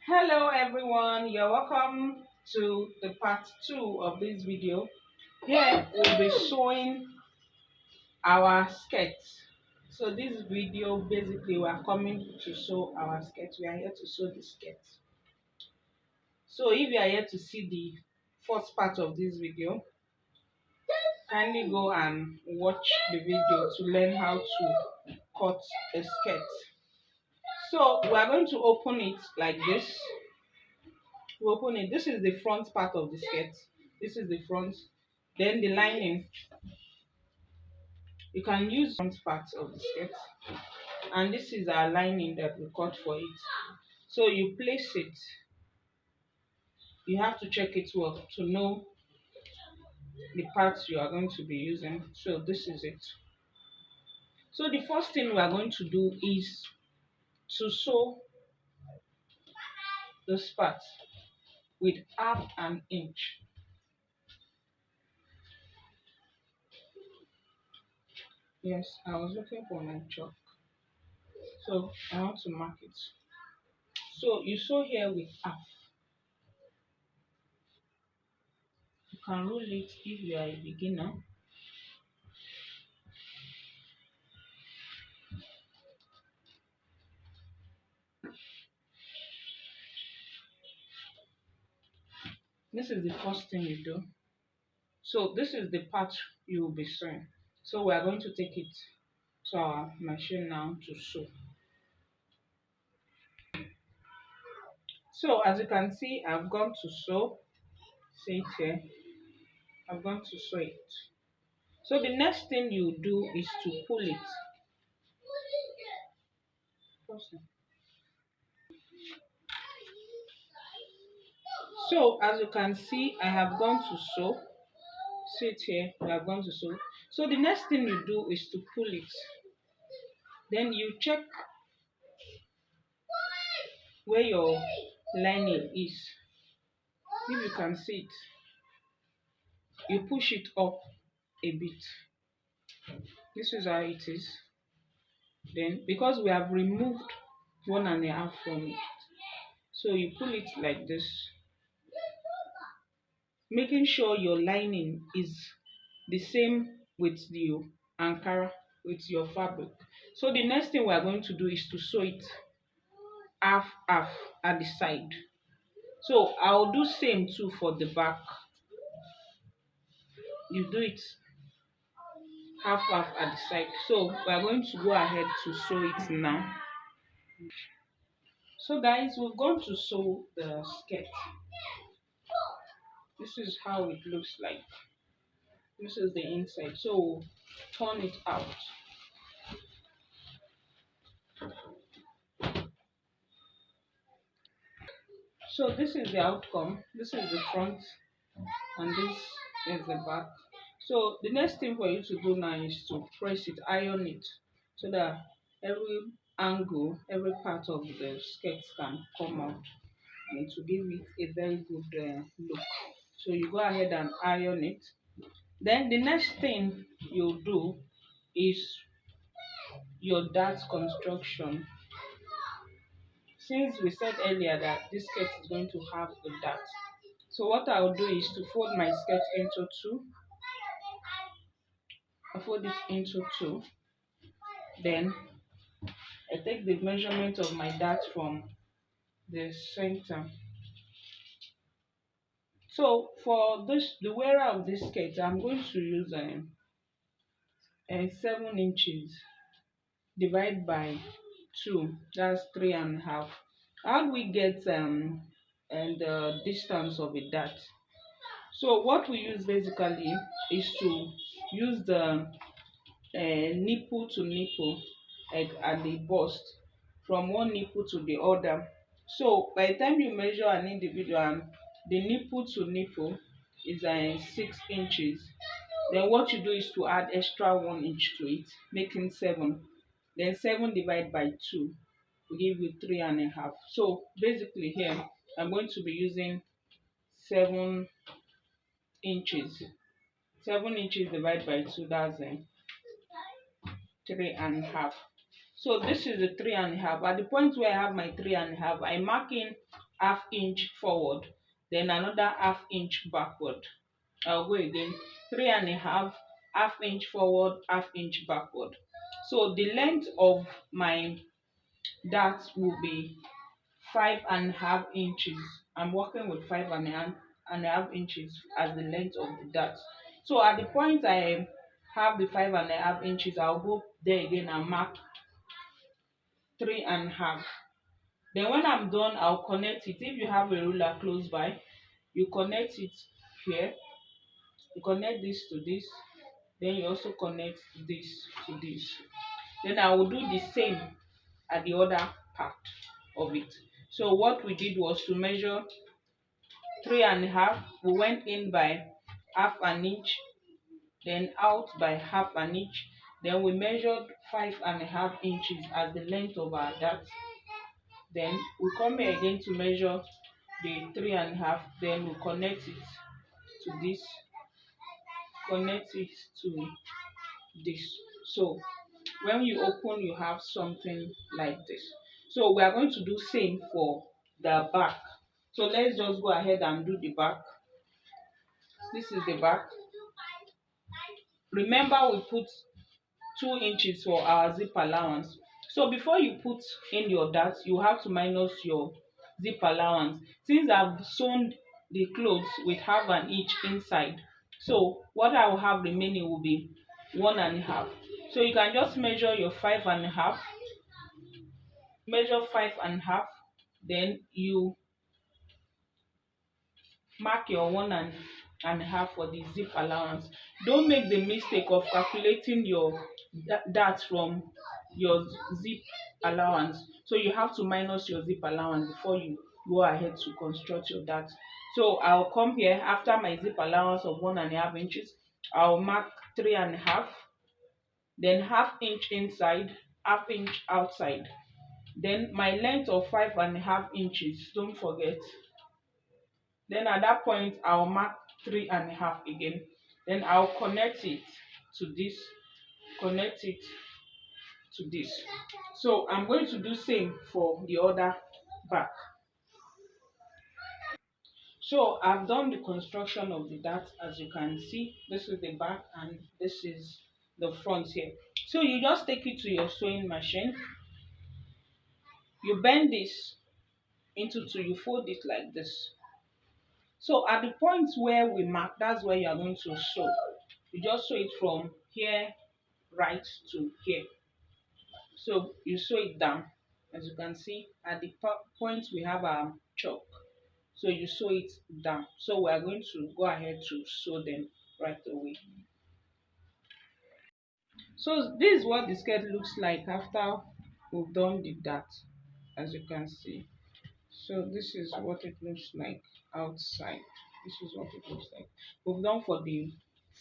Hello everyone, you're welcome to the part 2 of this video. Here we'll be showing our skirts. So this video basically we are coming to show our skirts. We are here to show the skirts. So if you are here to see the first part of this video, kindly go and watch the video to learn how to cut a skirt. So we are going to open it like this. We open it. This is the front part of the skirt. This is the front. Then the lining. You can use front part of the skirt. And this is our lining that we cut for it. So you place it. You have to check it well to know the parts you are going to be using. So this is it. So the first thing we are going to do is to sew this part with half an inch. Yes, I was looking for my chalk. So I want to mark it. So you sew here with half. You can rule it if you are a beginner. This is the first thing you do. So this is the part you will be sewing. So we are going to take it to our machine now to sew. So as you can see, I've gone to sew. See it here. I've gone to sew it. So the next thing you do is to pull it. So as you can see, I have gone to sew. See it here. I have gone to sew. So the next thing you do is to pull it. Then you check where your lining is. If you can see it, you push it up a bit. This is how it is. Then because we have removed 1.5 from it, so you pull it like this, making sure your lining is the same with the Ankara, with your fabric. So the next thing we are going to do is to sew it half at the side. So I'll do same too for the back. You do it half at the side. So we are going to go ahead to sew it now. So guys, we've gone to sew the skirt. This is how it looks like. This is the inside. So turn it out. So this is the outcome. This is the front and this is the back. So the next thing for you to do now is to press it, iron it, so that every angle, every part of the skirt can come out, and to give it a very good look. So you go ahead and iron it. Then the next thing you do is your dart construction. Since we said earlier that this skirt is going to have a dart, so what I'll do is to fold my skirt into two. I fold it into two. Then I take the measurement of my dart from the center. So for this, the wearer of this skirt, I'm going to use 7 inches divided by 2. That's 3.5. How do we get and the distance of a dart? So what we use basically is to use the nipple to nipple, like at the bust, from one nipple to the other. So by the time you measure an individual, the nipple to nipple is 6 inches. Then what you do is to add extra 1 inch to it, making 7. Then 7 divided by 2 will give you 3.5. So basically here I'm going to be using 7 inches. 7 inches divided by 2, that's 3.5. So this is the 3.5. At the point where I have my 3.5, I mark in half inch forward, then another half inch backward. I'll go again, 3.5, half inch forward, half inch backward. So the length of my dart will be 5.5 inches. I'm working with 5.5 inches as the length of the dart. So at the point I have the 5.5 inches, I'll go there again and mark 3.5. Then when I'm done, I'll connect it. If you have a ruler close by, you connect it here. You connect this to this, then you also connect this to this. Then I will do the same at the other part of it. So what we did was to measure 3.5. We went in by half an inch, then out by half an inch. Then we measured 5.5 inches as the length of our dart. Then we come here again to measure the 3.5. Then we connect it to this, connect it to this. So when you open, you have something like this. So we are going to do same for the back. So let's just go ahead and do the back. This is the back. Remember, we put 2 inches for our zip allowance. So before you put in your dart, you have to minus your zip allowance. Since I've sewn the clothes with half an inch inside, so what I will have remaining will be 1.5. So you can just measure your 5.5, measure 5.5, then you mark your 1.5 for the zip allowance. Don't make the mistake of calculating your dart from your zip allowance. So you have to minus your zip allowance before you go ahead to construct your dart. So I'll come here after my zip allowance of 1.5 inches. I'll mark 3.5, then half inch inside, half inch outside. Then my length of 5.5 inches, don't forget. Then at that point, I'll mark 3.5 again. Then I'll connect it to this, connect it to this. So I'm going to do same for the other back. So I've done the construction of the dart. As you can see, this is the back and this is the front here. So you just take it to your sewing machine. You bend this into two, you fold it like this. So at the point where we mark, that's where you are going to sew. You just sew it from here right to here. So you sew it down. As you can see, at the point we have our chalk. So you sew it down. So we are going to go ahead to sew them right away. So this is what the skirt looks like after we've done the dart, as you can see. So this is what it looks like outside. This is what it looks like. We've done for the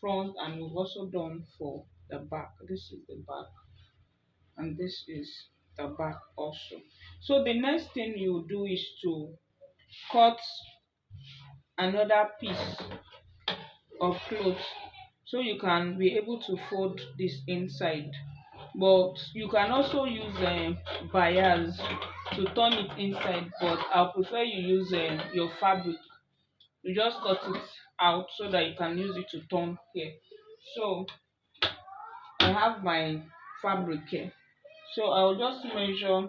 front and we've also done for the back. This is the back and this is the back also. So the next thing you do is to cut another piece of cloth so you can be able to fold this inside, but you can also use bias to turn it inside, but I'll prefer you use your fabric. You just cut it out so that you can use it to turn here. So I have my fabric here, so I'll just measure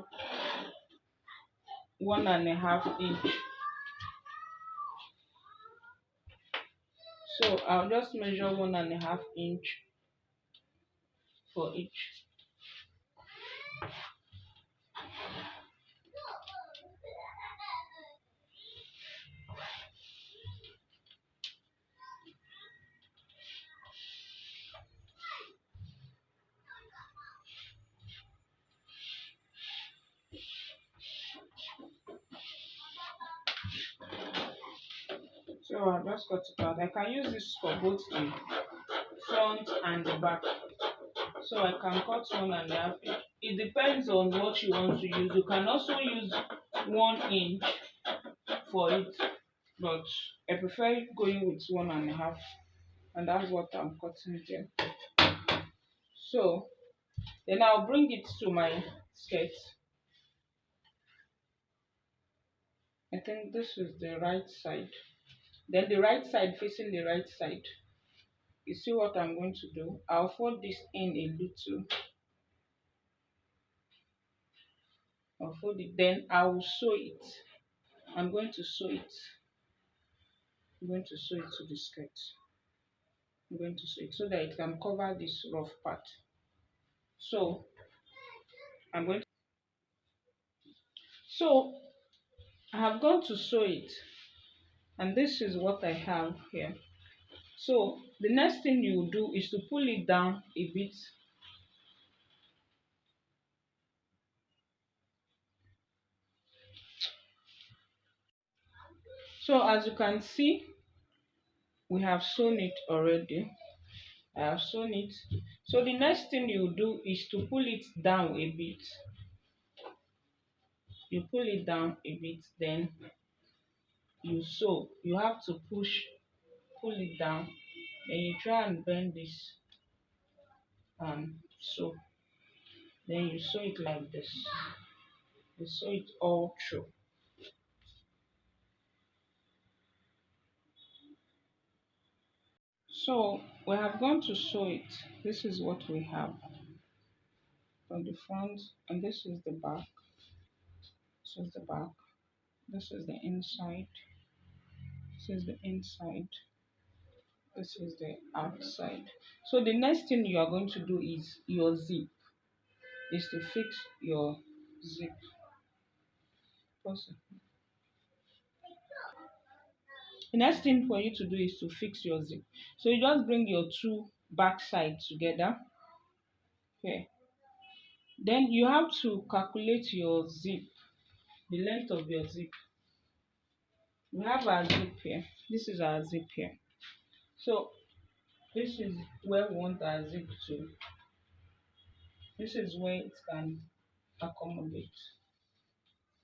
1.5 inch. So I'll just measure 1.5 inch for each. So I'll just cut it out. I can use this for both the front and the back. So I can cut 1.5 inch. It depends on what you want to use. You can also use 1 inch for it, but I prefer going with 1.5, and that's what I'm cutting here. So then I'll bring it to my skirt. I think this is the right side. Then the right side facing the right side. You see what I'm going to do? I'll fold this in a little. I'll fold it. Then I will sew it. I'm going to sew it. I'm going to sew it to the skirt. I'm going to sew it so that it can cover this rough part. So I'm going to, so I have gone to sew it, and this is what I have here. So the next thing you do is to pull it down a bit. So as you can see, we have sewn it already. I have sewn it. So the next thing you do is to pull it down a bit. You pull it down a bit, then you sew. You have to pull it down, then you try and bend this and sew. Then you sew it like this. You sew it all through. So we have gone to sew it. This is what we have from the front, and this is the back. This is the back. This is the inside. This is the inside. This is the outside. So the next thing you are going to do is your zip. Is to fix your zip. Also, the next thing for you to do is to fix your zip. So you just bring your two back sides together. Okay. Then you have to calculate your zip, the length of your zip. We have our zip here. This is our zip here. So this is where we want our zip to. This is where it can accommodate.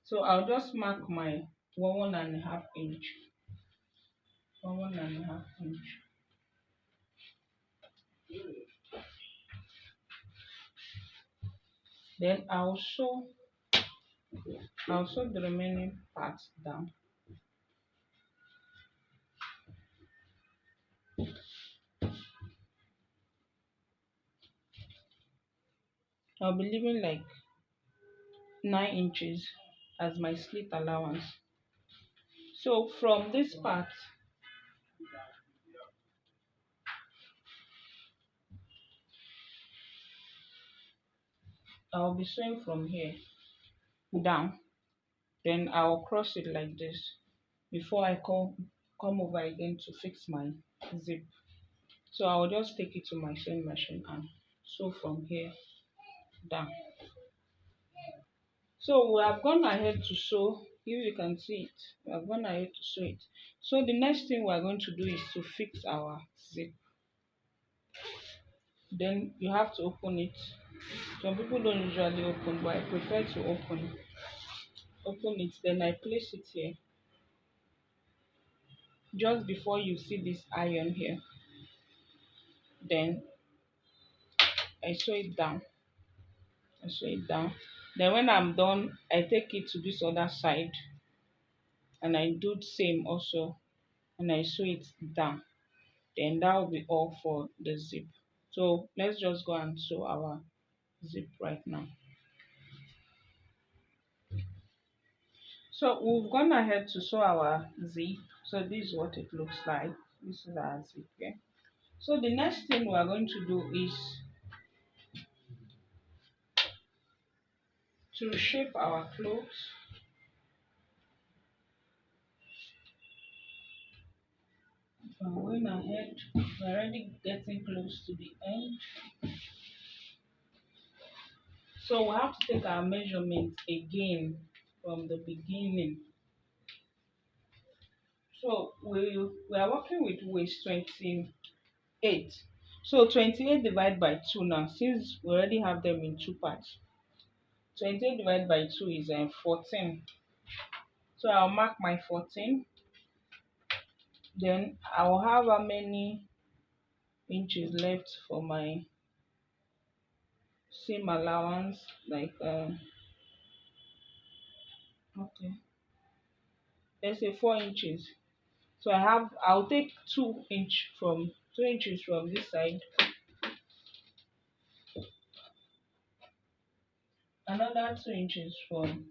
So I'll just mark my 1.5 inch. 1.5 inch. Then I'll sew the remaining parts down. I'll be leaving like 9 inches as my slit allowance. So from this part, I'll be sewing from here down. Then I'll cross it like this before I come over again to fix my zip. So I'll just take it to my sewing machine and sew from here down. So we have gone ahead to sew. Here you can see it. We have gone ahead to sew it. So the next thing we are going to do is to fix our zip. Then you have to open it. Some people don't usually open, but I prefer to open it. Then I place it here. Just before you see this iron here, then I sew it down. Then when I'm done, I take it to this other side and I do the same also, and I sew it down. Then that will be all for the zip. So let's just go and sew our zip right now. So we've gone ahead to sew our zip. So this is what it looks like. This is our zip here. So the next thing we are going to do is to shape our clothes. I'm going ahead. We're already getting close to the end. So we have to take our measurement again from the beginning. So we are working with waist 28. So 28 divided by 2 now, since we already have them in two parts. 28 divided by 2 is 14. So I'll mark my 14. Then I'll have how many inches left for my seam allowance, like okay, let's say 4 inches. So I'll take 2 inches from this side, another 2 inches from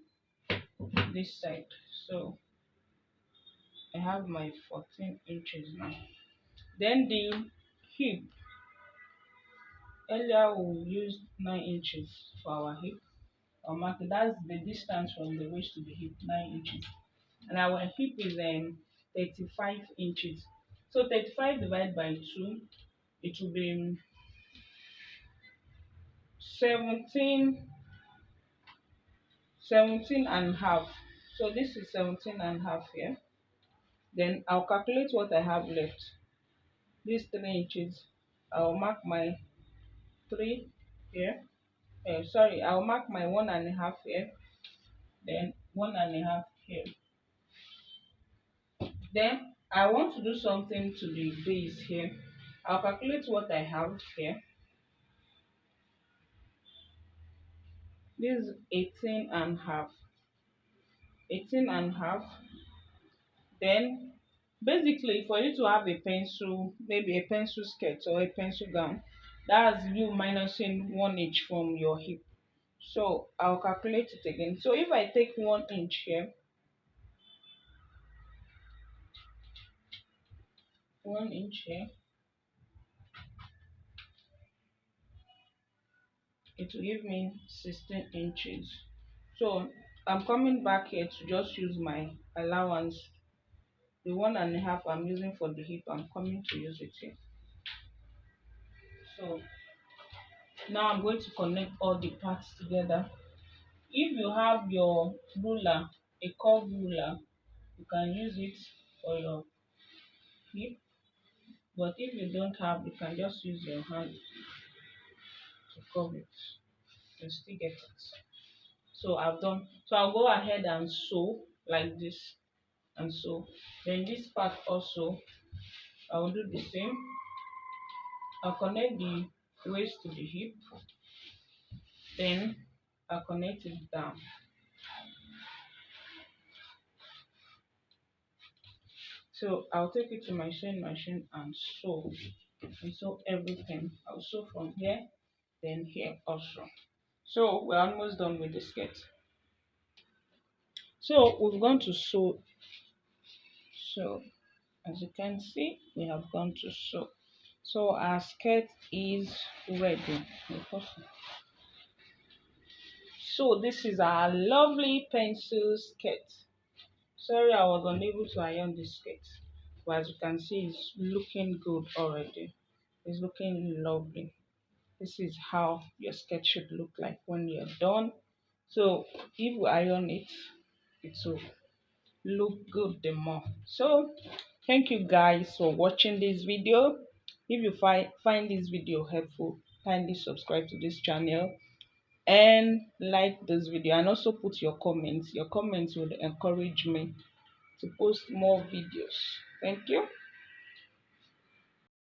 this side. So I have my 14 inches now. Then the hip, earlier we used 9 inches for our hip. I'll mark it. That's the distance from the waist to the hip, 9 inches. And our hip is 35 inches. So 35 divided by 2, it will be 17, 17 and a half. So this is 17 and a half here. Then I'll calculate what I have left. These 3 inches, I'll mark my 3 here. Sorry, I'll mark my 1.5 here, then 1.5 here. Then I want to do something to the base here. I'll calculate what I have here. This is 18 and a half. 18 and a half. Then basically for you to have a pencil, maybe a pencil skirt or a pencil gown, that's you minusing 1 inch from your hip. So I'll calculate it again. So if I take 1 inch here, 1 inch here, it will give me 16 inches. So I'm coming back here to just use my allowance. The 1.5 I'm using for the hip, I'm coming to use it here. So now I'm going to connect all the parts together. If you have your ruler, a curved ruler, you can use it for your hip. But if you don't have, you can just use your hand to curve it. You still get it. So I've done. So I'll go ahead and sew like this and sew. Then this part also, I will do the same. I'll connect the waist to the hip. Then I'll connect it down. So I'll take it to my sewing machine and sew. And sew everything. I'll sew from here, then here also. So we're almost done with the skirt. So we've gone to sew. So as you can see, we have gone to sew. So our skirt is ready. So this is our lovely pencil skirt. Sorry I was unable to iron this skirt, but as you can see, it's looking good already. It's looking lovely. This is how your skirt should look like when you're done. So if you iron it, it will look good the more. So thank you guys for watching this video. If you find this video helpful, kindly subscribe to this channel and like this video, and also put your comments. Your comments will encourage me to post more videos. Thank you.